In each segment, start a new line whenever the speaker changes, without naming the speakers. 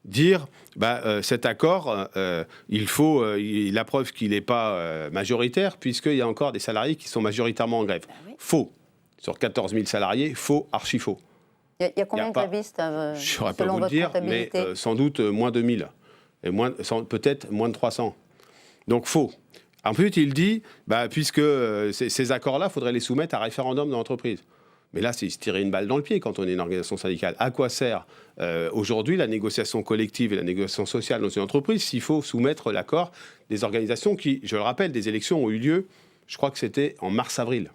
dire cet accord, la preuve qu'il n'est pas majoritaire, puisqu'il y a encore des salariés qui sont majoritairement en grève.
Oui.
Faux. Sur 14 000 salariés, faux, archi faux.
Il y a combien de grévistes
Je ne saurais pas
selon
vous le
votre
dire, mais
comptabilité?
sans doute moins de 1000. Et peut-être moins de 300. Donc faux. En plus, il dit, puisque ces accords-là, il faudrait les soumettre à référendum de l'entreprise. Mais là, c'est se tirer une balle dans le pied quand on est une organisation syndicale. À quoi sert aujourd'hui la négociation collective et la négociation sociale dans une entreprise s'il faut soumettre l'accord des organisations qui, je le rappelle, des élections ont eu lieu, je crois que c'était en mars-avril,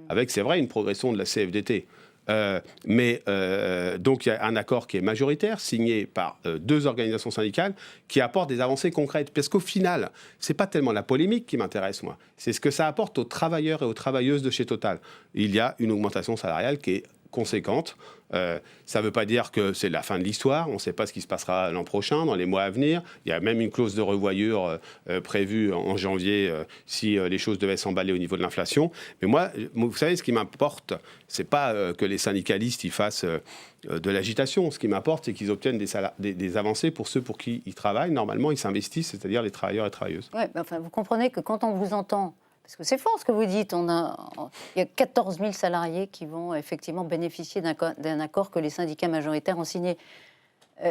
avec, c'est vrai, une progression de la CFDT. Donc il y a un accord qui est majoritaire, signé par 2 organisations syndicales, qui apporte des avancées concrètes. Parce qu'au final, c'est pas tellement la polémique qui m'intéresse, moi. C'est ce que ça apporte aux travailleurs et aux travailleuses de chez Total. Il y a une augmentation salariale qui est conséquente. Ça ne veut pas dire que c'est la fin de l'histoire. On ne sait pas ce qui se passera l'an prochain, dans les mois à venir. Il y a même une clause de revoyure prévue en janvier si les choses devaient s'emballer au niveau de l'inflation. Mais moi, vous savez, ce qui m'importe, c'est pas que les syndicalistes ils fassent de l'agitation. Ce qui m'importe, c'est qu'ils obtiennent des avancées pour ceux pour qui ils travaillent. Normalement, ils s'investissent, c'est-à-dire les travailleurs et travailleuses.
Ouais, mais enfin, vous comprenez que quand on vous entend, parce que c'est fort ce que vous dites, il y a 14 000 salariés qui vont effectivement bénéficier d'un accord que les syndicats majoritaires ont signé.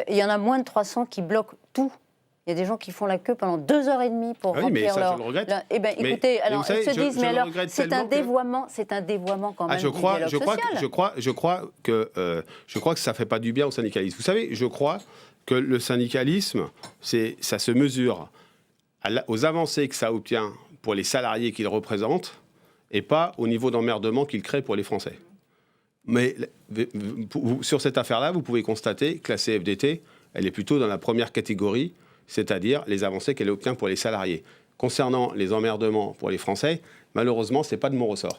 Il y en a moins de 300 qui bloquent tout. Il y a des gens qui font la queue pendant 2h30 pour remplir leur...
Je le regrette.
Eh bien, écoutez, alors
savez,
ils se disent, mais alors, c'est un
dévoiement
quand même du dialogue social.
Je crois que ça ne fait pas du bien aux syndicalistes. Vous savez, je crois que le syndicalisme, ça se mesure aux avancées que ça obtient pour les salariés qu'il représente et pas au niveau d'emmerdement qu'il crée pour les Français. Mais sur cette affaire-là, vous pouvez constater que la CFDT, elle est plutôt dans la première catégorie, c'est-à-dire les avancées qu'elle obtient pour les salariés. Concernant les emmerdements pour les Français, malheureusement, ce n'est pas de mon ressort.